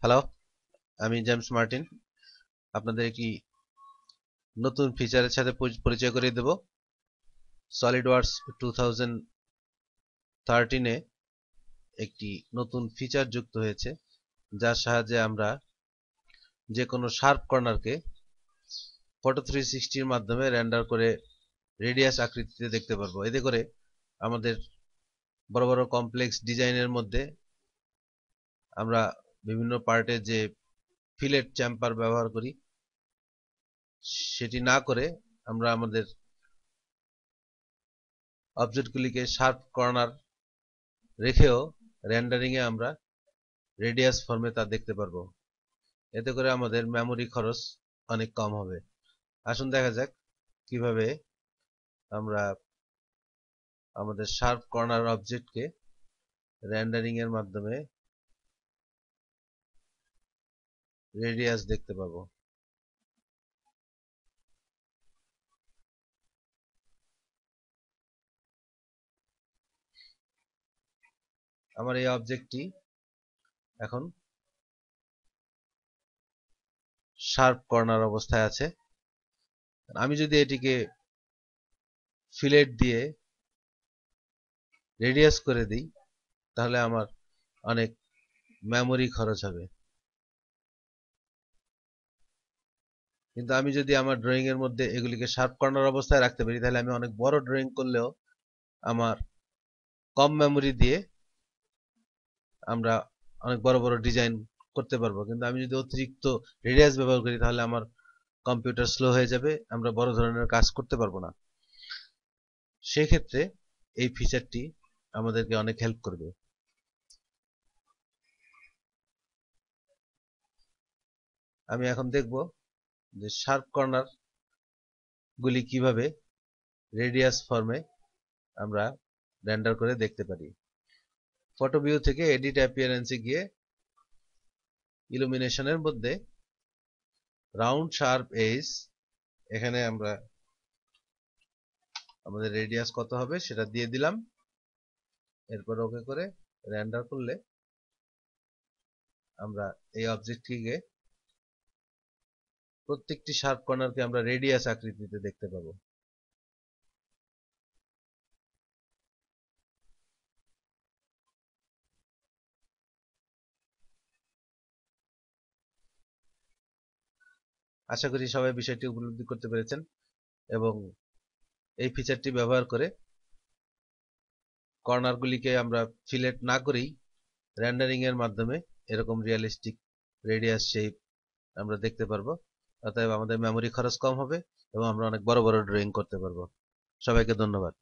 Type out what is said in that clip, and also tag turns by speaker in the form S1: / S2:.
S1: Hello, আমি James Martin. আপনাদের একটি নতুন ফিচারের সাথে পরিচয় করিয়ে দেব। সলিডওয়ার্কস 2013 একটি নতুন ফিচার যুক্ত হয়েছে, যার সাহায্যে আমরা যে কোনো শার্প কর্নারকে ফটো 360 এর মাধ্যমে রেন্ডার করে রেডিয়াস আকৃতিতে দেখতে পারবো। এতে করে আমাদের বড় বড় কমপ্লেক্স ডিজাইনের মধ্যে আমরা বিভিন্ন পার্টে যে ফিলেট চেম্বার ব্যবহার করি, সেটি না করে আমরা আমাদের অবজেক্টগুলিকে শার্প কর্নার রেখেও রেন্ডারিং এ আমরা রেডিয়াস ফর্মে তা দেখতে পারবো। এতে করে আমাদের মেমোরি খরচ অনেক কম হবে। আসুন দেখা যাক কিভাবে আমরা আমাদের শার্প কর্নার অবজেক্টকে রেন্ডারিং এর মাধ্যমে রেডিয়াস দেখতে পাবো। আমার এই অবজেক্টটি এখন শার্প কর্নার অবস্থায় আছে। আমি যদি এটিকে ফিলেট দিয়ে রেডিয়াস করে দিই, তাহলে আমার অনেক মেমোরি খরচ হবে। কিন্তু আমি যদি আমার ড্রয়িং এর মধ্যে এগুলিকে শার্প কর্নার অবস্থায় রাখতে পারি, তাহলে আমি অনেক বড় ড্রয়িং করলেও আমার কম মেমোরি দিয়ে আমরা অনেক বড় বড় ডিজাইন করতে পারবো। কিন্তু আমি যদি অতিরিক্ত রেডিয়াস ব্যবহার করি, তাহলে আমার কম্পিউটার স্লো হয়ে যাবে, আমরা বড় ধরনের কাজ করতে পারবো না। সেই ক্ষেত্রে এই ফিচারটি আমাদেরকে অনেক হেল্প করবে। আমি এখন দেখব যে শার্প কর্নার গুলি কিভাবে রেডিয়াস ফর্মে আমরা রেন্ডার করে দেখতে পারি। ফটো ভিউ থেকে এডিট অ্যাপিয়ারেন্সে গিয়ে ইলুমিনেশনের মধ্যে রাউন্ড শার্প এজ, এখানে আমরা আমাদের রেডিয়াস কত হবে সেটা দিয়ে দিলাম। এরপর ওকে করে রেন্ডার করলে আমরা এই অবজেক্টটিকে প্রত্যেকটি শার্প কর্নারকে আমরা রেডিয়াস আকৃতিতে দেখতে পাবো। আশা করি সবাই বিষয়টি উপলব্ধি করতে পেরেছেন এবং এই ফিচারটি ব্যবহার করে কর্নারগুলিকে আমরা ফিলেট না করেই রেন্ডারিং এর মাধ্যমে এরকম রিয়েলিস্টিক রেডিয়াস শেপ আমরা দেখতে পারবো। অতএব আমাদের মেমোরি খরচ কম হবে এবং আমরা অনেক বড় বড় ড্রয়িং করতে পারবো। সবাইকে ধন্যবাদ।